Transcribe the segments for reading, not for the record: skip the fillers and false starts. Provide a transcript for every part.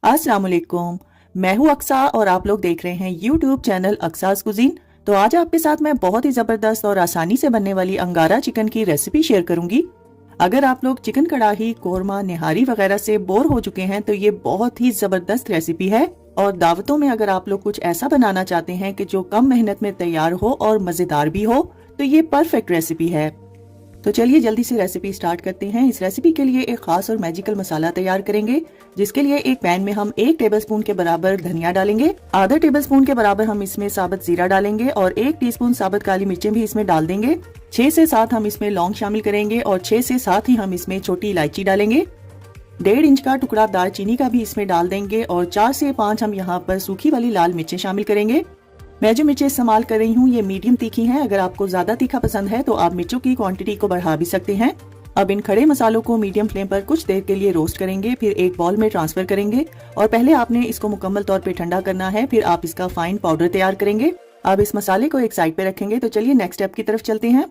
अस्सलाम वालेकुम। मैं हूँ अक्सा और आप लोग देख रहे हैं यूट्यूब चैनल अक्सास कुजीन। तो आज आपके साथ मैं बहुत ही जबरदस्त और आसानी से बनने वाली अंगारा चिकन की रेसिपी शेयर करूंगी। अगर आप लोग चिकन कढ़ाई, कोरमा, निहारी वगैरह से बोर हो चुके हैं तो ये बहुत ही जबरदस्त रेसिपी है। और दावतों में अगर आप लोग कुछ ऐसा बनाना चाहते हैं कि जो कम मेहनत में तैयार हो और मजेदार भी हो तो ये परफेक्ट रेसिपी है। तो चलिए जल्दी से रेसिपी स्टार्ट करते हैं। इस रेसिपी के लिए एक खास और मैजिकल मसाला तैयार करेंगे, जिसके लिए एक पैन में हम 1 टेबलस्पून के बराबर धनिया डालेंगे, आधा टेबलस्पून के बराबर हम इसमें साबुत जीरा डालेंगे और 1 टीस्पून साबुत काली मिर्चें भी इसमें डाल देंगे। 6 से 7 हम इसमें लौंग शामिल करेंगे और 6 से 7 ही हम इसमें छोटी इलायची डालेंगे। 1.5 इंच का टुकड़ा दालचीनी का भी इसमें डाल देंगे और 4 से 5 हम यहाँ पर सूखी वाली लाल मिर्चें शामिल करेंगे। मैं जो मिर्चें इस्तेमाल कर रही हूँ ये मीडियम तीखी हैं। अगर आपको ज्यादा तीखा पसंद है तो आप मिर्चों की क्वांटिटी को बढ़ा भी सकते हैं। अब इन खड़े मसालों को मीडियम फ्लेम पर कुछ देर के लिए रोस्ट करेंगे, फिर एक बाउल में ट्रांसफर करेंगे और पहले आपने इसको मुकम्मल तौर पे ठंडा करना है, फिर आप इसका फाइन पाउडर तैयार करेंगे। अब इस मसाले को एक साइड पे रखेंगे। तो चलिए नेक्स्ट स्टेप की तरफ चलते हैं।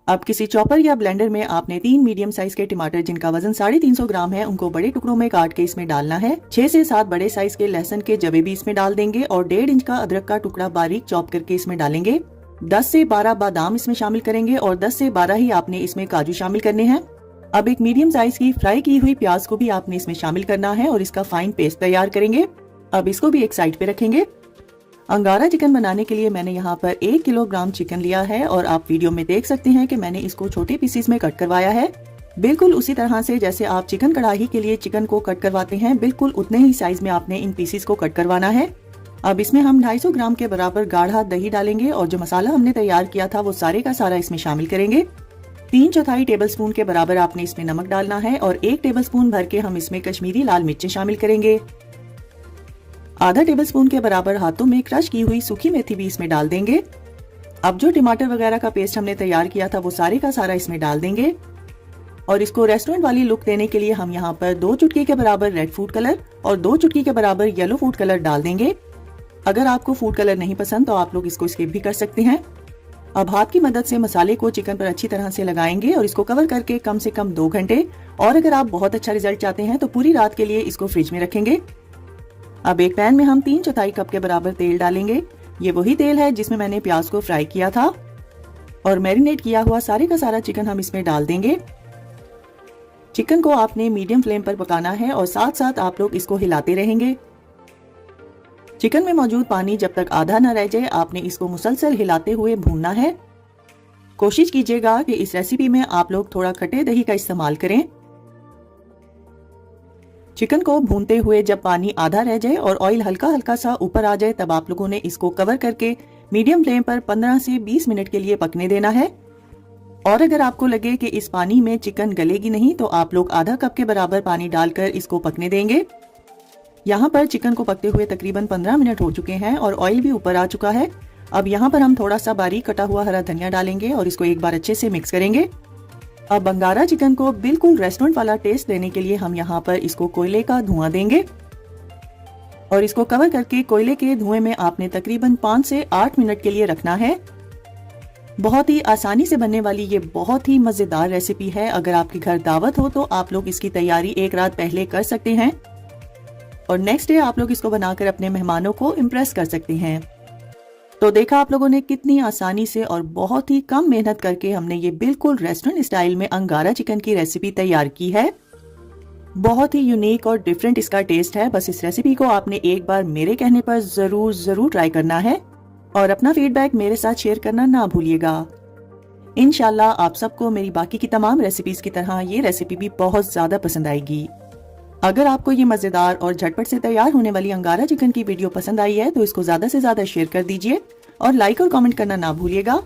अब किसी चॉपर या ब्लेंडर में आपने 3 मीडियम साइज के टमाटर जिनका वजन 350 ग्राम है उनको बड़े टुकड़ों में काट के इसमें डालना है। 6 से 7 बड़े साइज के लहसुन के जवे भी इसमें डाल देंगे और 1.5 इंच का अदरक का टुकड़ा बारीक चॉप करके इसमें डालेंगे। 10 से 12 बादाम इसमें शामिल करेंगे और 10 से 12 ही आपने इसमें काजू शामिल करने हैं। अब एक मीडियम साइज की फ्राई की हुई प्याज को भी आपने इसमें शामिल करना है और इसका फाइन पेस्ट तैयार करेंगे। अब इसको भी एक साइड पे रखेंगे। अंगारा चिकन बनाने के लिए मैंने यहाँ पर 1 किलोग्राम चिकन लिया है और आप वीडियो में देख सकते हैं कि मैंने इसको छोटे पीसेस में कट करवाया है। बिल्कुल उसी तरह से जैसे आप चिकन कढ़ाई के लिए चिकन को कट करवाते हैं, बिल्कुल उतने ही साइज में आपने इन पीसेस को कट करवाना है। अब इसमें हम 250 ग्राम के बराबर गाढ़ा दही डालेंगे और जो मसाला हमने तैयार किया था वो सारे का सारा इसमें शामिल करेंगे। 3/4 टेबलस्पून के बराबर आपने इसमें नमक डालना है और 1 टेबलस्पून भर के हम इसमें कश्मीरी लाल मिर्चें शामिल करेंगे। आधा टेबलस्पून के बराबर हाथों में क्रश की हुई सूखी मेथी भी इसमें डाल देंगे। अब जो टमाटर वगैरह का पेस्ट हमने तैयार किया था वो सारे का सारा इसमें डाल देंगे और इसको रेस्टोरेंट वाली लुक देने के लिए हम यहाँ पर 2 चुटकी के बराबर रेड फूड कलर और 2 चुटकी के बराबर येलो फूड कलर डाल देंगे। अगर आपको फूड कलर नहीं पसंद तो आप लोग इसको स्किप भी कर सकते हैं। अब हाथ की मदद से मसाले को चिकन पर अच्छी तरह से लगाएंगे और इसको कवर करके कम से कम 2 घंटे, और अगर आप बहुत अच्छा रिजल्ट चाहते हैं तो पूरी रात के लिए इसको फ्रिज में रखेंगे। अब एक पैन में हम 3/4 कप के बराबर तेल डालेंगे। ये वही तेल है जिसमें मैंने प्याज को फ्राई किया था और मैरिनेट किया हुआ सारे का सारा चिकन हम इसमें डाल देंगे। चिकन को आपने मीडियम फ्लेम पर पकाना है और साथ साथ आप लोग इसको हिलाते रहेंगे। चिकन में मौजूद पानी जब तक आधा न रह जाए आपने इसको मुसलसल हिलाते हुए भूनना है। कोशिश कीजिएगा कि इस रेसिपी में आप लोग थोड़ा खट्टे दही का इस्तेमाल करें। चिकन को भूनते हुए जब पानी आधा रह जाए और ऑयल हल्का हल्का सा ऊपर आ जाए तब आप लोगों ने इसको कवर करके मीडियम फ्लेम पर 15 से 20 मिनट के लिए पकने देना है। और अगर आपको लगे कि इस पानी में चिकन गलेगी नहीं तो आप लोग आधा कप के बराबर पानी डालकर इसको पकने देंगे। यहाँ पर चिकन को पकते हुए तकरीबन 15 मिनट हो चुके हैं और ऑयल भी ऊपर आ चुका है। अब यहाँ पर हम थोड़ा सा बारीक कटा हुआ हरा धनिया डालेंगे और इसको एक बार अच्छे से मिक्स करेंगे। अब अंगारा चिकन को बिल्कुल रेस्टोरेंट वाला टेस्ट देने के लिए हम यहाँ पर इसको कोयले का धुआं देंगे और इसको कवर करके कोयले के धुएं में आपने तकरीबन 5 से 8 मिनट के लिए रखना है। बहुत ही आसानी से बनने वाली ये बहुत ही मजेदार रेसिपी है। अगर आपके घर दावत हो तो आप लोग इसकी तैयारी एक रात पहले कर सकते हैं और नेक्स्ट डे आप लोग इसको बनाकर अपने मेहमानों को इम्प्रेस कर सकते हैं। तो देखा आप लोगों ने कितनी आसानी से और बहुत ही कम मेहनत करके हमने ये बिल्कुल रेस्टोरेंट स्टाइल में अंगारा चिकन की रेसिपी तैयार की है। बहुत ही यूनिक और डिफरेंट इसका टेस्ट है। बस इस रेसिपी को आपने एक बार मेरे कहने पर जरूर ट्राई करना है और अपना फीडबैक मेरे साथ शेयर करना ना भूलिएगा। इंशाल्लाह आप सबको मेरी बाकी की तमाम रेसिपीज की तरह ये रेसिपी भी बहुत ज्यादा पसंद आएगी। अगर आपको ये मजेदार और झटपट से तैयार होने वाली अंगारा चिकन की वीडियो पसंद आई है तो इसको ज्यादा से ज्यादा शेयर कर दीजिए और लाइक और कमेंट करना ना भूलिएगा।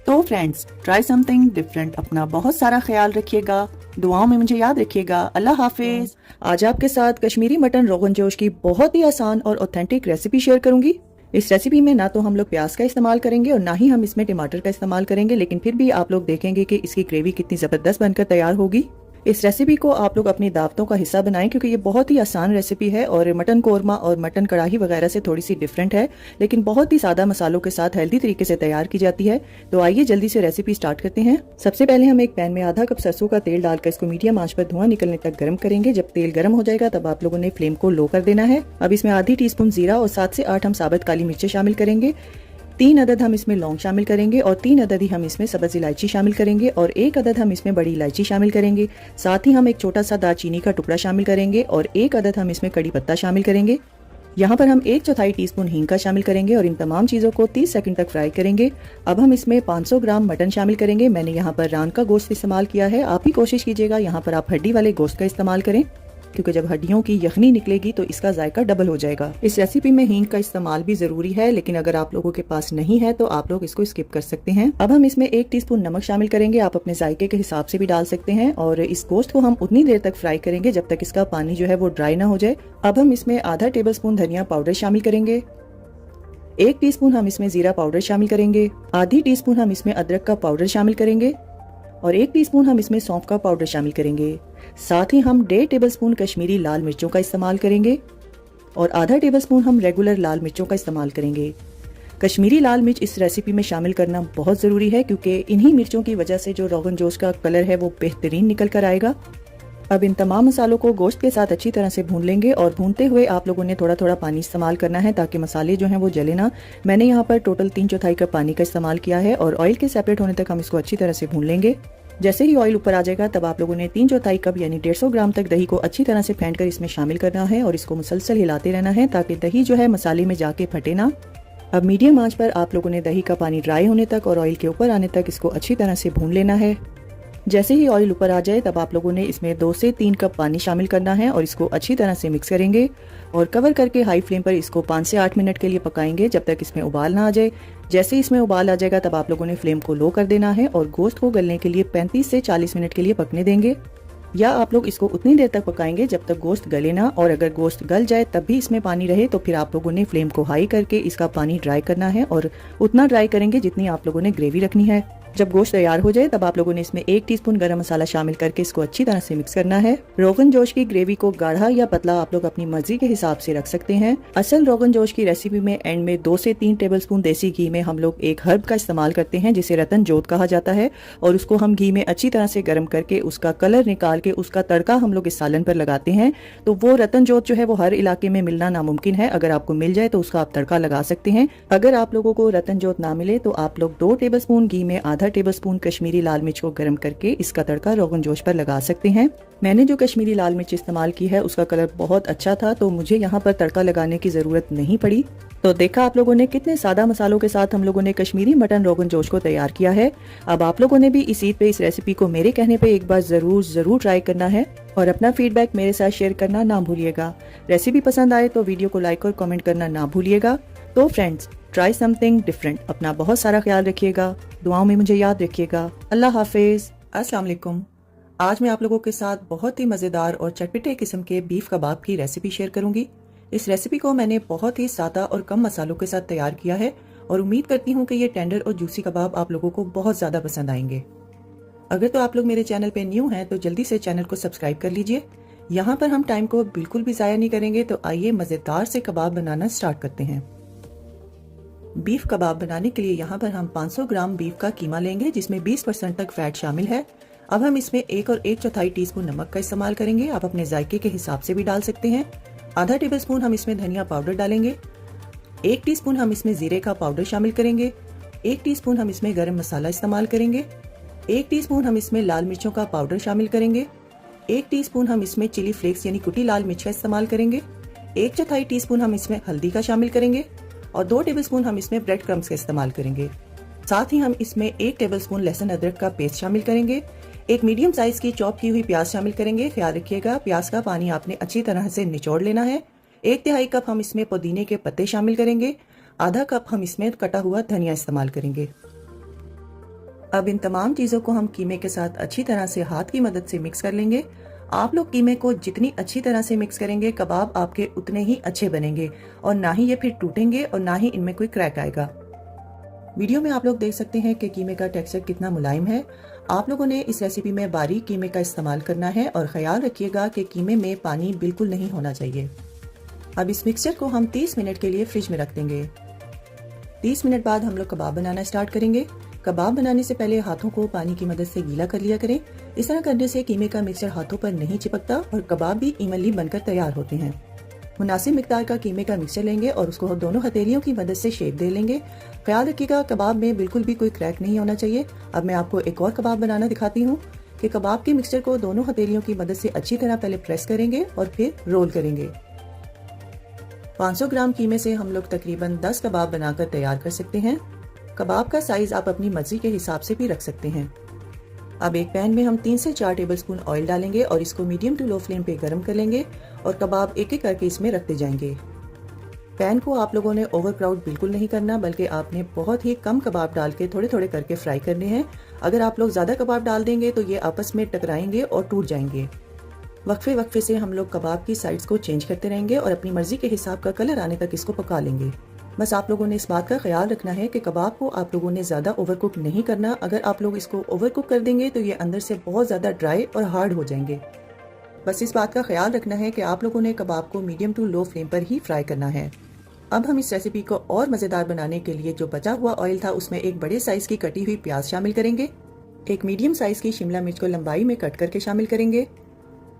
तो फ्रेंड्स, ट्राई समथिंग डिफरेंट। अपना बहुत सारा ख्याल रखिएगा, दुआओं में मुझे याद रखिएगा। अल्लाह हाफिज। आज आपके साथ कश्मीरी मटन रोगन जोश की बहुत ही आसान और ऑथेंटिक रेसिपी शेयर करूंगी। इस रेसिपी में ना तो हम लोग प्याज का इस्तेमाल करेंगे और ना ही हम इसमें टमाटर का इस्तेमाल करेंगे, लेकिन फिर भी आप लोग देखेंगे कि इसकी ग्रेवी कितनी जबरदस्त बनकर तैयार होगी। इस रेसिपी को आप लोग अपनी दावतों का हिस्सा बनाएं क्योंकि ये बहुत ही आसान रेसिपी है और मटन कोरमा और मटन कढ़ाई वगैरह से थोड़ी सी डिफरेंट है, लेकिन बहुत ही सादा मसालों के साथ हेल्दी तरीके से तैयार की जाती है। तो आइए जल्दी से रेसिपी स्टार्ट करते हैं। सबसे पहले हम एक पैन में आधा कप सरसों का तेल डालकर इसको मीडियम आंच पर धुआं निकलने तक गर्म करेंगे। जब तेल गर्म हो जाएगा तब आप लोगों ने फ्लेम को लो कर देना है। अब इसमें आधी टीस्पून जीरा और 7 से 8 हम साबुत काली मिर्चें शामिल करेंगे। 3 अदद हम इसमें लौंग शामिल करेंगे और 3 अदद ही हम इसमें सब्ज इलायची शामिल करेंगे और 1 अदद हम इसमें बड़ी इलायची शामिल करेंगे। साथ ही हम एक छोटा सा दालचीनी का टुकड़ा शामिल करेंगे और 1 अदद हम इसमें कड़ी पत्ता शामिल करेंगे। यहाँ पर हम 1/4 टीस्पून हींग का शामिल करेंगे और इन तमाम चीज़ों को 30 सेकंड तक फ्राई करेंगे। अब हम इसमें 500 ग्राम मटन शामिल करेंगे। मैंने यहाँ पर रान का गोश्त इस्तेमाल किया है। आप भी कोशिश कीजिएगा यहाँ पर आप हड्डी वाले गोश्त का इस्तेमाल करें, क्योंकि जब हड्डियों की यखनी निकलेगी तो इसका जायका डबल हो जाएगा। इस रेसिपी में हींग का इस्तेमाल भी जरूरी है, लेकिन अगर आप लोगों के पास नहीं है तो आप लोग इसको स्किप कर सकते हैं। अब हम इसमें 1 टीस्पून नमक शामिल करेंगे। आप अपने जायके के हिसाब से भी डाल सकते हैं और इस गोश्त को हम उतनी देर तक फ्राई करेंगे जब तक इसका पानी जो है वो ड्राई ना हो जाए। अब हम इसमें आधा टेबल स्पून धनिया पाउडर शामिल करेंगे। 1 टीस्पून हम इसमें जीरा पाउडर शामिल करेंगे। आधी टीस्पून हम इसमें अदरक का पाउडर शामिल करेंगे और 1 टीस्पून हम इसमें सौंफ का पाउडर शामिल करेंगे। साथ ही हम 1.5 टेबलस्पून कश्मीरी लाल मिर्चों का इस्तेमाल करेंगे और आधा टेबलस्पून हम रेगुलर लाल मिर्चों का इस्तेमाल करेंगे। कश्मीरी लाल मिर्च इस रेसिपी में शामिल करना बहुत ज़रूरी है क्योंकि इन्हीं मिर्चों की वजह से जो रोगन जोश का कलर है वो बेहतरीन निकल कर आएगा। अब इन तमाम मसालों को गोश्त के साथ अच्छी तरह से भून लेंगे और भूनते हुए आप लोगों ने थोड़ा थोड़ा पानी इस्तेमाल करना है ताकि मसाले जो हैं वो जले ना। मैंने यहाँ पर टोटल 3/4 कप पानी का इस्तेमाल किया है और ऑयल के सेपरेट होने तक हम इसको अच्छी तरह से भून लेंगे। जैसे ही ऑयल ऊपर आ जाएगा तब आप लोगों ने 3/4 कप यानी 150 ग्राम तक दही को अच्छी तरह से फेंट कर इसमें शामिल करना है और इसको मुसलसल हिलाते रहना है ताकि दही जो है मसाले में जाके फटे ना। अब मीडियम आंच पर आप लोगों ने दही का पानी ड्राई होने तक और ऑयल के ऊपर आने तक इसको अच्छी तरह से भून लेना है। जैसे ही ऑयल ऊपर आ जाए तब आप लोगों ने इसमें 2 से 3 कप पानी शामिल करना है और इसको अच्छी तरह से मिक्स करेंगे और कवर करके हाई फ्लेम पर इसको 5 से 8 मिनट के लिए पकाएंगे जब तक इसमें उबाल ना आ जाए। जैसे इसमें उबाल आ जाएगा तब आप लोगों ने फ्लेम को लो कर देना है और गोश्त को गलने के लिए 35 से 40 मिनट के लिए पकने देंगे, या आप लोग इसको उतनी देर तक पकाएंगे जब तक गोश्त गले ना। और अगर गोश्त गल जाए तब भी इसमें पानी रहे तो फिर आप लोगों ने फ्लेम को हाई करके इसका पानी ड्राई करना है और उतना ड्राई करेंगे जितनी आप लोगों ने ग्रेवी रखनी है। जब गोश्त तैयार हो जाए तब आप लोगों ने इसमें 1 टीस्पून गरम मसाला शामिल करके इसको अच्छी तरह से मिक्स करना है। रोगन जोश की ग्रेवी को गाढ़ा या पतला आप लोग अपनी मर्जी के हिसाब से रख सकते हैं। असल रोगन जोश की रेसिपी में एंड में 2 से 3 टेबलस्पून देसी घी में हम लोग एक हर्ब का इस्तेमाल करते हैं जिसे रतन जोत कहा जाता है और उसको हम घी में अच्छी तरह से गर्म करके उसका कलर निकाल के उसका तड़का हम लोग इस सालन पर लगाते हैं। तो वो रतन जोत जो है वो हर इलाके में मिलना नामुमकिन है। अगर आपको मिल जाए तो उसका आप तड़का लगा सकते हैं। अगर आप लोगों को रतन जोत ना मिले तो आप लोग 2 टेबलस्पून घी में आधा टेबलस्पून कश्मीरी लाल मिर्च को गर्म करके इसका तड़का रोगन जोश पर लगा सकते हैं। मैंने जो कश्मीरी लाल मिर्च इस्तेमाल की है उसका कलर बहुत अच्छा था तो मुझे यहाँ पर तड़का लगाने की जरूरत नहीं पड़ी। तो देखा आप लोगों ने कितने सादा मसालों के साथ हम लोगों ने कश्मीरी मटन रोगन जोश को तैयार किया है। अब आप लोगों ने भी इस ईद पे इस रेसिपी को मेरे कहने पे एक बार जरूर ट्राई करना है और अपना फीडबैक मेरे साथ शेयर करना ना भूलिएगा। रेसिपी पसंद आए तो वीडियो को लाइक और कमेंट करना ना भूलिएगा। तो फ्रेंड्स, ट्राई समथिंग डिफरेंट। अपना बहुत सारा ख्याल रखिएगा, दुआओं में मुझे याद रखिएगा। अल्लाह हाफिज, अस्सलाम वालेकुम। आज मैं आप लोगों के साथ बहुत ही मज़ेदार और चटपटे किस्म के बीफ कबाब की रेसिपी शेयर करूंगी। इस रेसिपी को मैंने बहुत ही सादा और कम मसालों के साथ तैयार किया है और उम्मीद करती हूँ कि ये टेंडर और जूसी कबाब आप लोगों को बहुत ज़्यादा पसंद आएंगे। अगर तो आप लोग मेरे चैनल पे न्यू हैं तो जल्दी से चैनल को सब्सक्राइब कर लीजिए। यहाँ पर हम टाइम को बिल्कुल भी ज़ाया नहीं करेंगे, तो आइए मज़ेदार से कबाब बनाना स्टार्ट करते हैं। बीफ कबाब बनाने के लिए यहाँ पर हम 500 ग्राम बीफ का कीमा लेंगे जिसमें 20% तक फैट शामिल है। अब हम इसमें 1 और 1/4 टीस्पून नमक का इस्तेमाल करेंगे। आप अपने जायके के हिसाब से भी डाल सकते हैं। आधा टेबलस्पून हम इसमें धनिया पाउडर डालेंगे। 1 टीस्पून हम इसमें जीरे का पाउडर शामिल करेंगे। 1 टीस्पून हम इसमें गरम मसाला इस्तेमाल करेंगे। 1 टीस्पून हम इसमें लाल मिर्चों का पाउडर शामिल करेंगे। 1 टीस्पून हम इसमें चिली फ्लेक्स यानी कुटी लाल मिर्च का इस्तेमाल करेंगे। 1/4 टीस्पून हम इसमें हल्दी का शामिल करेंगे और 2 टेबलस्पून हम इसमें ब्रेड क्रम्स का इस्तेमाल करेंगे। साथ ही हम इसमें 1 टेबलस्पून लहसुन अदरक का पेस्ट शामिल करेंगे। एक मीडियम साइज की चॉप की हुई प्याज शामिल करेंगे। ख्याल रखिएगा प्याज का पानी आपने अच्छी तरह से निचोड़ लेना है। 1/3 कप हम इसमें पुदीने के पत्ते शामिल करेंगे। आधा कप हम इसमें कटा हुआ धनिया इस्तेमाल करेंगे। अब इन तमाम चीजों को हम कीमे के साथ अच्छी तरह से हाथ की मदद से मिक्स कर लेंगे। आप लोग कीमे को जितनी अच्छी तरह से मिक्स करेंगे कबाब आपके उतने ही अच्छे बनेंगे और ना ही ये फिर टूटेंगे और ना ही इनमें कोई क्रैक आएगा। वीडियो में आप लोग देख सकते हैं कि कीमे का टेक्सचर कितना मुलायम है। आप लोगों ने इस रेसिपी में बारीक कीमे का इस्तेमाल करना है और ख्याल रखिएगा कि कीमे में पानी बिल्कुल नहीं होना चाहिए। अब इस मिक्सचर को हम 30 मिनट के लिए फ्रिज में रख देंगे। 30 मिनट बाद हम लोग कबाब बनाना स्टार्ट करेंगे। कबाब बनाने से पहले हाथों को पानी की मदद से गीला कर लिया करें। इस तरह करने से कीमे का मिक्सचर हाथों पर नहीं चिपकता और कबाब भी इवनली बनकर तैयार होते हैं। मुनासिब मिकदार का कीमे का मिक्सचर लेंगे और उसको दोनों हथेलियों की मदद से शेप दे लेंगे। ख्याल रखिएगा कबाब में बिल्कुल भी कोई क्रैक नहीं होना चाहिए। अब मैं आपको एक और कबाब बनाना दिखाती हूँ कि कबाब के मिक्सचर को दोनों हथेलियों की मदद से अच्छी तरह पहले प्रेस करेंगे और फिर रोल करेंगे। 500 ग्राम कीमे से हम लोग तकरीबन 10 कबाब बनाकर तैयार कर सकते हैं। कबाब का साइज आप अपनी मर्जी के हिसाब से भी रख सकते हैं। अब एक पैन में हम 3 से 4 टेबलस्पून ऑयल डालेंगे और इसको मीडियम टू लो फ्लेम पे गर्म कर लेंगे और कबाब एक एक करके इसमें रखते जाएंगे। पैन को आप लोगों ने ओवर क्राउड बिल्कुल नहीं करना, बल्कि आपने बहुत ही कम कबाब डाल के थोड़े थोड़े करके फ्राई करने हैं। अगर आप लोग ज़्यादा कबाब डाल देंगे तो ये आपस में टकराएंगे और टूट जाएंगे। वक्फे वक्फे से हम लोग कबाब की साइड्स को चेंज करते रहेंगे और अपनी मर्जी के हिसाब का कलर आने तक इसको पका लेंगे। बस आप लोगों ने इस बात का ख्याल रखना है कि कबाब को आप लोगों ने ज़्यादा ओवरकुक नहीं करना। अगर आप लोग इसको ओवरकुक कर देंगे तो ये अंदर से बहुत ज़्यादा ड्राई और हार्ड हो जाएंगे। बस इस बात का ख्याल रखना है कि आप लोगों ने कबाब को मीडियम टू लो फ्लेम पर ही फ्राई करना है। अब हम इस रेसिपी को और मज़ेदार बनाने के लिए जो बचा हुआ ऑयल था उसमें एक बड़े साइज़ की कटी हुई प्याज शामिल करेंगे। एक मीडियम साइज़ की शिमला मिर्च को लंबाई में कट करके शामिल करेंगे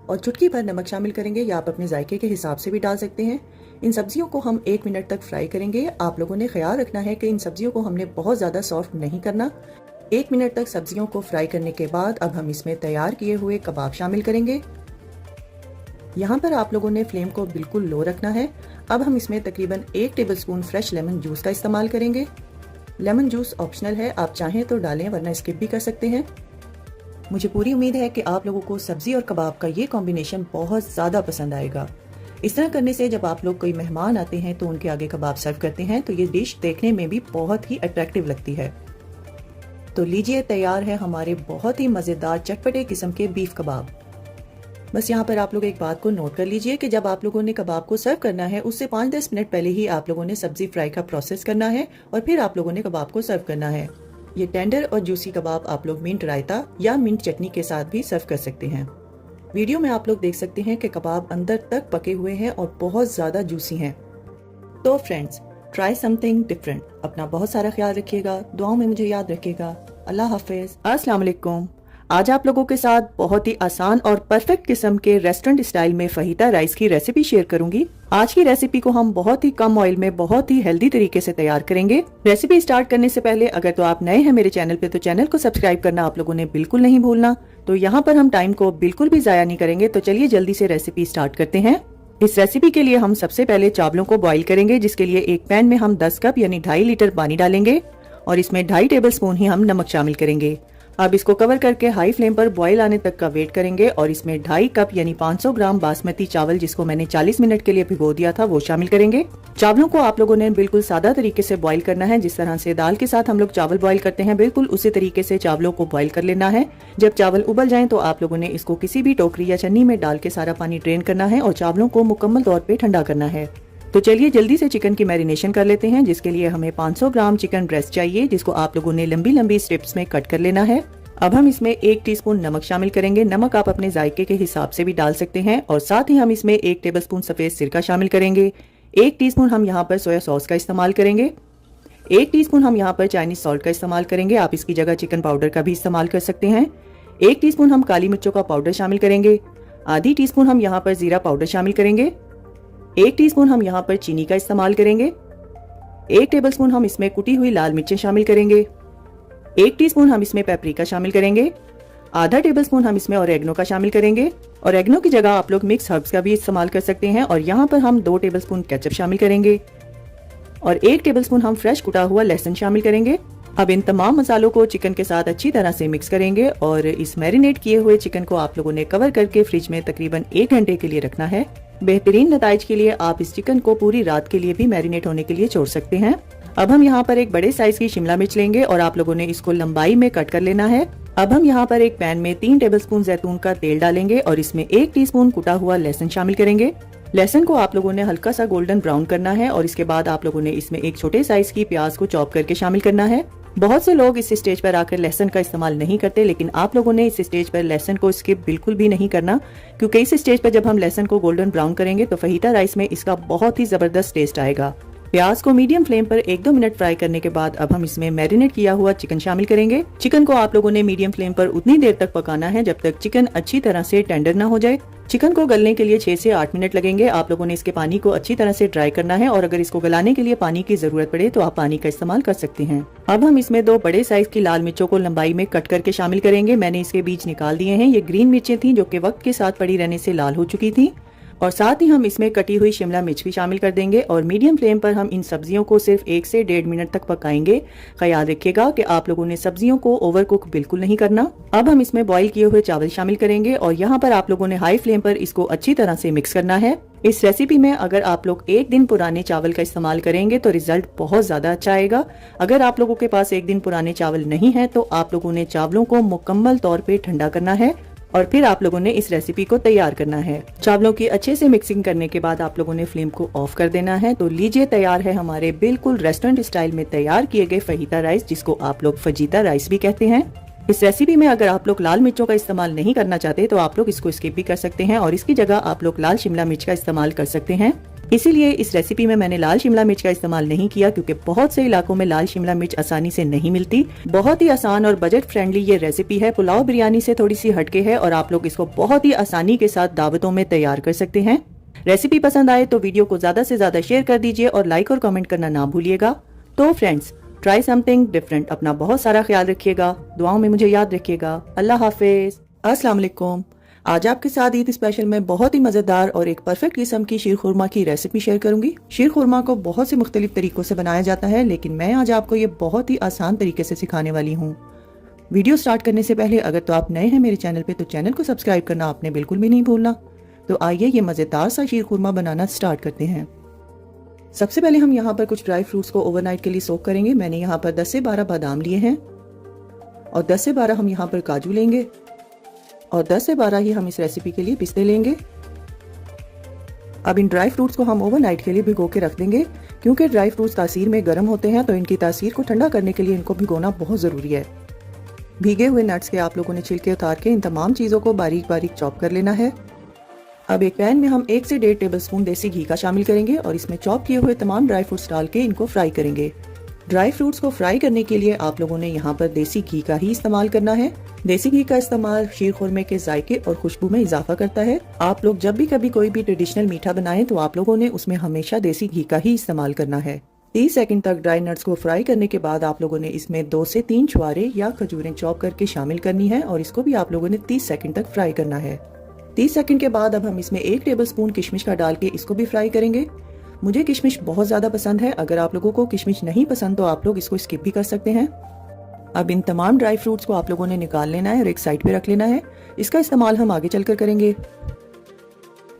और चुटकी भर नमक शामिल करेंगे, या आप अपने जायके के हिसाब से भी डाल सकते हैं। इन सब्जियों को हम 1 मिनट तक फ्राई करेंगे। आप लोगों ने ख्याल रखना है कि इन सब्जियों को हमने बहुत ज़्यादा सॉफ्ट नहीं करना। 1 मिनट तक सब्जियों को फ्राई करने के बाद अब हम इसमें तैयार किए हुए कबाब शामिल करेंगे। यहाँ पर आप लोगों ने फ्लेम को बिल्कुल लो रखना है। अब हम इसमें तकरीबन 1 टेबलस्पून फ्रेश लेमन जूस का इस्तेमाल करेंगे। लेमन जूस ऑप्शनल है, आप चाहें तो डालें वरना स्किप भी कर सकते हैं। मुझे पूरी उम्मीद है कि आप लोगों को सब्जी और कबाब का ये कॉम्बिनेशन बहुत ज़्यादा पसंद आएगा। इस तरह करने से जब आप लोग कोई मेहमान आते हैं तो उनके आगे कबाब सर्व करते हैं तो ये डिश देखने में भी बहुत ही अट्रैक्टिव लगती है। तो लीजिए, तैयार है हमारे बहुत ही मज़ेदार चटपटे किस्म के बीफ कबाब। बस यहाँ पर आप लोग एक बात को नोट कर लीजिए कि जब आप लोगों ने कबाब को सर्व करना है उससे 5-10 मिनट पहले ही आप लोगों ने सब्जी फ्राई का प्रोसेस करना है और फिर आप लोगों ने कबाब को सर्व करना है। ये टेंडर और जूसी कबाब आप लोग मिंट रायता या मिंट चटनी के साथ भी सर्व कर सकते हैं। वीडियो में आप लोग देख सकते हैं कि कबाब अंदर तक पके हुए हैं और बहुत ज़्यादा जूसी हैं। तो फ्रेंड्स, ट्राई समथिंग डिफरेंट। अपना बहुत सारा ख्याल रखिएगा, दुआओं में मुझे याद रखिएगा। अल्लाह हाफिज। अस्सलाम वालेकुम। आज आप लोगों के साथ बहुत ही आसान और परफेक्ट किस्म के रेस्टोरेंट स्टाइल में फहीता राइस की रेसिपी शेयर करूंगी। आज की रेसिपी को हम बहुत ही कम ऑयल में बहुत ही हेल्दी तरीके से तैयार करेंगे। रेसिपी स्टार्ट करने से पहले अगर तो आप नए हैं मेरे चैनल पे तो चैनल को सब्सक्राइब करना आप लोगों ने बिल्कुल नहीं भूलना। तो यहाँ पर हम टाइम को बिल्कुल भी जाया नहीं करेंगे, तो चलिए जल्दी से रेसिपी स्टार्ट करते हैं। इस रेसिपी के लिए हम सबसे पहले चावलों को बॉईल करेंगे, जिसके लिए एक पैन में हम 10 कप यानी 2.5 लीटर पानी डालेंगे और इसमें 2.5 टेबल स्पून ही हम नमक शामिल करेंगे। अब इसको कवर करके हाई फ्लेम पर बॉईल आने तक का वेट करेंगे और इसमें 2.5 कप यानी 500 ग्राम बासमती चावल, जिसको मैंने 40 मिनट के लिए भिगो दिया था, वो शामिल करेंगे। चावलों को आप लोगों ने बिल्कुल सादा तरीके से बॉईल करना है। जिस तरह से दाल के साथ हम लोग चावल बॉईल करते हैं, बिल्कुल उसी तरीके से चावलों को बॉईल कर लेना है। जब चावल उबल जाएं तो आप लोगों ने इसको किसी भी टोकरी या छन्नी में डाल के सारा पानी ड्रेन करना है और चावलों को मुकम्मल तौर पे ठंडा करना है। तो चलिए जल्दी से चिकन की मैरिनेशन कर लेते हैं, जिसके लिए हमें 500 ग्राम चिकन ब्रेस्ट चाहिए, जिसको आप लोगों ने लंबी लंबी स्ट्रिप्स में कट कर लेना है। अब हम इसमें 1 टीस्पून नमक शामिल करेंगे। नमक आप अपने जायके के हिसाब से भी डाल सकते हैं और साथ ही हम इसमें 1 टेबलस्पून सफेद सिरका शामिल करेंगे। 1 टीस्पून हम यहाँ पर सोया सॉस का इस्तेमाल करेंगे। 1 टीस्पून हम यहाँ पर चाइनीज सॉल्ट का इस्तेमाल करेंगे। आप इसकी जगह चिकन पाउडर का भी इस्तेमाल कर सकते हैं। 1 टीस्पून हम काली मिर्चों का पाउडर शामिल करेंगे। आधी टीस्पून हम यहाँ पर जीरा पाउडर शामिल करेंगे। 1 टीस्पून हम यहाँ पर चीनी का इस्तेमाल करेंगे। 1 टेबलस्पून हम इसमें कुटी हुई लाल मिर्चें शामिल करेंगे। 1 टीस्पून हम इसमें पेपरिका शामिल करेंगे। आधा टेबलस्पून हम इसमें ऑरेगनो का शामिल करेंगे। ऑरेगनो की जगह आप लोग मिक्स हर्ब्स का भी इस्तेमाल कर सकते हैं। और यहाँ पर हम 2 टेबलस्पून केचप शामिल करेंगे और 1 टेबलस्पून हम फ्रेश कुटा हुआ लहसुन शामिल करेंगे। अब इन तमाम मसालों को चिकन के साथ अच्छी तरह से मिक्स करेंगे और इस मैरिनेट किए हुए चिकन को आप लोगों ने कवर करके फ्रिज में तकरीबन 1 घंटे के लिए रखना है। बेहतरीन नताइज के लिए आप इस चिकन को पूरी रात के लिए भी मैरिनेट होने के लिए छोड़ सकते हैं। अब हम यहाँ पर एक बड़े साइज की शिमला मिर्च लेंगे और आप लोगों ने इसको लंबाई में कट कर लेना है। अब हम यहाँ पर एक पैन में 3 टेबलस्पून जैतून का तेल डालेंगे और इसमें 1 टीस्पून कुटा हुआ लहसुन शामिल करेंगे। लहसुन को आप लोगों ने हल्का सा गोल्डन ब्राउन करना है और इसके बाद आप लोगों ने इसमें एक छोटे साइज की प्याज को चॉप करके शामिल करना है। बहुत से लोग इस स्टेज पर आकर लहसुन का इस्तेमाल नहीं करते, लेकिन आप लोगों ने इस स्टेज पर लहसुन को स्किप बिल्कुल भी नहीं करना, क्योंकि इस स्टेज पर जब हम लहसुन को गोल्डन ब्राउन करेंगे तो फहीता राइस में इसका बहुत ही जबरदस्त टेस्ट आएगा। प्याज को मीडियम फ्लेम पर 1-2 मिनट फ्राई करने के बाद अब हम इसमें मैरिनेट किया हुआ चिकन शामिल करेंगे। चिकन को आप लोगों ने मीडियम फ्लेम पर उतनी देर तक पकाना है जब तक चिकन अच्छी तरह से टेंडर ना हो जाए। चिकन को गलने के लिए 6 से 8 मिनट लगेंगे। आप लोगों ने इसके पानी को अच्छी तरह से ड्राई करना है और अगर इसको गलाने के लिए पानी की जरूरत पड़े तो आप पानी का इस्तेमाल कर सकते हैं। अब हम इसमें 2 बड़े साइज की लाल मिर्चों को लंबाई में कट करके शामिल करेंगे। मैंने इसके बीज निकाल दिए हैं। ये ग्रीन मिर्चें थी जो कि वक्त के साथ पड़ी रहने से लाल हो चुकी थी। और साथ ही हम इसमें कटी हुई शिमला मिर्च भी शामिल कर देंगे और मीडियम फ्लेम पर हम इन सब्जियों को सिर्फ 1 से 1.5 मिनट तक पकाएंगे। ख्याल रखिएगा कि आप लोगों ने सब्जियों को ओवर कुक बिल्कुल नहीं करना। अब हम इसमें बॉईल किए हुए चावल शामिल करेंगे और यहाँ पर आप लोगों ने हाई फ्लेम पर इसको अच्छी तरह से मिक्स करना है। इस रेसिपी में अगर आप लोग 1 दिन पुराने चावल का इस्तेमाल करेंगे तो रिजल्ट बहुत ज्यादा अच्छा आएगा। अगर आप लोगों के पास 1 दिन पुराने चावल नहीं है तो आप लोगों ने चावलों को मुकम्मल तौर पे ठंडा करना है और फिर आप लोगों ने इस रेसिपी को तैयार करना है। चावलों की अच्छे से मिक्सिंग करने के बाद आप लोगों ने फ्लेम को ऑफ कर देना है। तो लीजिए, तैयार है हमारे बिल्कुल रेस्टोरेंट स्टाइल में तैयार किए गए फहीता राइस, जिसको आप लोग फजीता राइस भी कहते हैं। इस रेसिपी में अगर आप लोग लाल मिर्चों का इस्तेमाल नहीं करना चाहते तो आप लोग इसको स्किप भी कर सकते हैं और इसकी जगह आप लोग लाल शिमला मिर्च का इस्तेमाल कर सकते हैं। इसीलिए इस रेसिपी में मैंने लाल शिमला मिर्च का इस्तेमाल नहीं किया, क्योंकि बहुत से इलाकों में लाल शिमला मिर्च आसानी से नहीं मिलती। बहुत ही आसान और बजट फ्रेंडली ये रेसिपी है। पुलाव बिरयानी से थोड़ी सी हटके है और आप लोग इसको बहुत ही आसानी के साथ दावतों में तैयार कर सकते हैं। रेसिपी पसंद आए तो वीडियो को ज्यादा से ज्यादा शेयर कर दीजिए और लाइक और कमेंट करना ना भूलिएगा। तो फ्रेंड्स, ट्राई समथिंग डिफरेंट। अपना बहुत सारा ख्याल रखिएगा, दुआओं में मुझे याद रखिएगा। अल्लाह हाफिज, अस्सलाम वालेकुम। आज आपके साथ ईद स्पेशल में बहुत ही मजेदार और एक परफेक्ट किस्म की शीर खुरमा की रेसिपी शेयर करूंगी। शीर खुरमा को बहुत से मुख्तलिफ तरीकों से बनाया जाता है, लेकिन मैं आज आपको ये बहुत ही आसान तरीके से सिखाने वाली हूँ। वीडियो स्टार्ट करने से पहले अगर तो आप नए हैं मेरे चैनल पे तो चैनल को सब्सक्राइब करना आपने बिल्कुल भी नहीं भूलना। तो आइए ये मजेदार सा शीर खुरमा बनाना स्टार्ट करते हैं। सबसे पहले हम यहाँ पर कुछ ड्राई फ्रूट्स को ओवरनाइट के लिए सोक करेंगे। मैंने यहाँ पर 10 से 12 बादाम लिए हैं और 10 से 12 हम यहाँ पर काजू लेंगे और 10 से 12 ही हम इस रेसिपी के लिए पिस्ते लेंगे। अब इन ड्राई फ्रूट्स को हम ओवरनाइट के लिए भिगो के रख देंगे, क्योंकि ड्राई फ्रूट्स तासीर में गर्म होते हैं तो इनकी तासीर को ठंडा करने के लिए इनको भिगोना बहुत ज़रूरी है। भीगे हुए नट्स के आप लोगों ने छिलके उतार के इन तमाम चीज़ों को बारीक बारीक चॉप कर लेना है। अब एक पैन में हम 1 से 1.5 टेबलस्पून देसी घी का शामिल करेंगे और इसमें चॉप किए हुए तमाम ड्राई फ्रूट्स डाल के इनको फ्राई करेंगे। ड्राई फ्रूट्स को फ्राई करने के लिए आप लोगों ने यहाँ पर देसी घी का ही इस्तेमाल करना है। देसी घी का इस्तेमाल शीर खुरमे के जायके और खुशबू में इजाफा करता है। आप लोग जब भी कभी कोई भी ट्रेडिशनल मीठा बनाएं तो आप लोगों ने उसमें हमेशा देसी घी का ही इस्तेमाल करना है। 30 सेकंड तक ड्राई नट्स को फ्राई करने के बाद आप लोगों ने इसमें 2 से 3 छुआरे या खजूरें चॉप करके शामिल करनी है और इसको भी आप लोगों ने 30 सेकंड तक फ्राई करना है। 30 सेकंड के बाद अब हम इसमें 1 टेबलस्पून किशमिश का डाल के इसको भी फ्राई करेंगे। मुझे किशमिश बहुत ज़्यादा पसंद है। अगर आप लोगों को किशमिश नहीं पसंद तो आप लोग इसको स्किप भी कर सकते हैं। अब इन तमाम ड्राई फ्रूट्स को आप लोगों ने निकाल लेना है और एक साइड पे रख लेना है। इसका इस्तेमाल हम आगे चलकर करेंगे।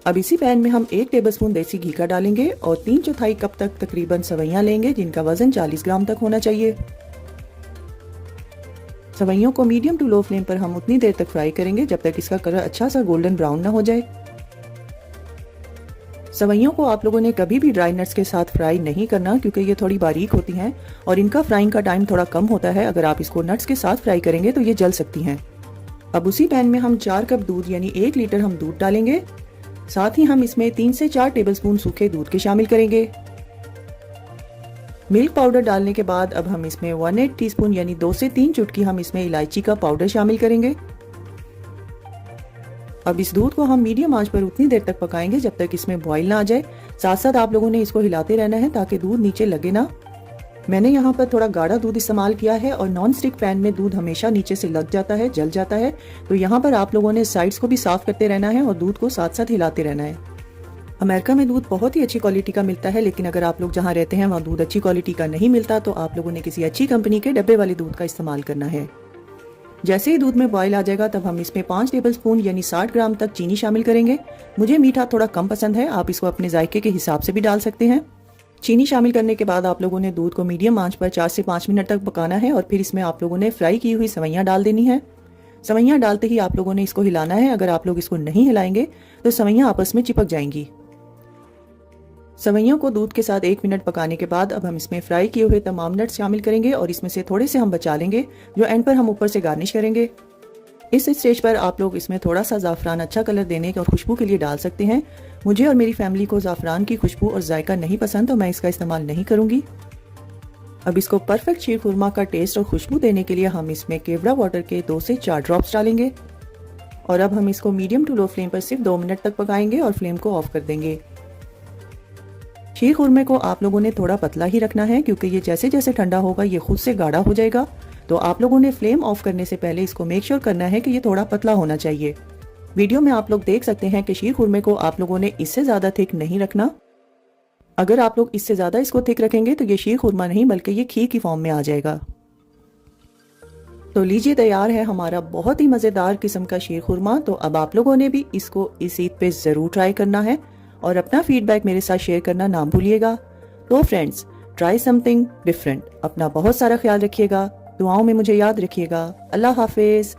अब इसी पैन में हम 1 टेबलस्पून देसी घी का डालेंगे और 3/4 कप तक तकरीबन सवैयां लेंगे, जिनका वजन 40 ग्राम तक होना चाहिए। सवैयों को मीडियम टू लो फ्लेम पर हम उतनी देर तक फ्राई करेंगे जब तक इसका कलर अच्छा सा गोल्डन ब्राउन ना हो जाए। सवैयों को आप लोगों ने कभी भी ड्राई नट्स के साथ फ्राई नहीं करना, क्योंकि ये थोड़ी बारीक होती हैं और इनका फ्राइंग का टाइम थोड़ा कम होता है। अगर आप इसको नट्स के साथ फ्राई करेंगे तो ये जल सकती हैं। अब उसी पैन में हम 4 कप दूध यानी 1 लीटर हम दूध डालेंगे। साथ ही हम इसमें 3 से 4 टेबलस्पून सूखे दूध के शामिल करेंगे। मिल्क पाउडर डालने के बाद अब हम इसमें 1/8 टीस्पून यानी 2 से 3 चुटकी हम इसमें इलायची का पाउडर शामिल करेंगे। अब इस दूध को हम मीडियम आंच पर उतनी देर तक पकाएंगे जब तक इसमें बॉईल ना आ जाए। साथ साथ आप लोगों ने इसको हिलाते रहना है ताकि दूध नीचे लगे ना। मैंने यहाँ पर थोड़ा गाढ़ा दूध इस्तेमाल किया है और नॉन स्टिक पैन में दूध हमेशा नीचे से लग जाता है, जल जाता है। तो यहाँ पर आप लोगों ने साइड्स को भी साफ करते रहना है और दूध को साथ साथ हिलाते रहना है। अमेरिका में दूध बहुत ही अच्छी क्वालिटी का मिलता है, लेकिन अगर आप लोग जहाँ रहते हैं वहाँ दूध अच्छी क्वालिटी का नहीं मिलता तो आप लोगों ने किसी अच्छी कंपनी के डब्बे वाले दूध का इस्तेमाल करना है। जैसे ही दूध में बॉईल आ जाएगा तब हम इसमें 5 टेबलस्पून यानी 60 ग्राम तक चीनी शामिल करेंगे। मुझे मीठा थोड़ा कम पसंद है, आप इसको अपने जायके के हिसाब से भी डाल सकते हैं। चीनी शामिल करने के बाद आप लोगों ने दूध को मीडियम आंच पर 4 से 5 मिनट तक पकाना है और फिर इसमें आप लोगों ने फ्राई की हुई सवैयां डाल देनी है। सवैयां डालते ही आप लोगों ने इसको हिलाना है। अगर आप लोग इसको नहीं हिलाएंगे तो सवैयां आपस में चिपक जाएंगी। सवैयों को दूध के साथ 1 मिनट पकाने के बाद अब हम इसमें फ्राई किए हुए तमाम नट्स शामिल करेंगे और इसमें से थोड़े से हम बचा लेंगे, जो एंड पर हम ऊपर से गार्निश करेंगे। इस स्टेज पर आप लोग इसमें थोड़ा सा ज़ाफ़रान अच्छा कलर देने और खुशबू के लिए डाल सकते हैं। मुझे और मेरी फैमिली को ज़ाफ़रान की खुशबू और जायका नहीं पसंद, तो मैं इसका इस्तेमाल नहीं करूँगी। अब इसको परफेक्ट शीर खुरमा का टेस्ट और खुशबू देने के लिए हम इसमें केवड़ा वाटर के 2 से 4 ड्रॉप्स डालेंगे और अब हम इसको मीडियम टू लो फ्लेम पर सिर्फ 2 मिनट तक पकाएंगे और फ्लेम को ऑफ कर देंगे। शीर खुरमे को आप लोगों ने थोड़ा पतला ही रखना है, क्योंकि ये जैसे जैसे ठंडा होगा ये खुद से गाढ़ा हो जाएगा। तो आप लोगों ने फ्लेम ऑफ करने से पहले इसको मेक श्योर करना है कि ये थोड़ा पतला होना चाहिए। वीडियो में आप लोग देख सकते हैं कि शीर खुरमे को आप लोगों ने इससे ज़्यादा थिक नहीं रखना। अगर आप लोग इससे ज़्यादा इसको थिक रखेंगे तो ये शीर खुरमा नहीं बल्कि ये खीर की फॉर्म में आ जाएगा। तो लीजिए, तैयार है हमारा बहुत ही मज़ेदार किस्म का शीर खुरमा। तो अब आप लोगों ने भी इसको इस ईद पे ज़रूर ट्राई करना है और अपना फीडबैक मेरे साथ शेयर करना ना भूलिएगा। तो फ्रेंड्स, ट्राई समथिंग डिफरेंट। अपना बहुत सारा ख्याल रखिएगा, दुआओं में मुझे याद रखिएगा। अल्लाह हाफिज़।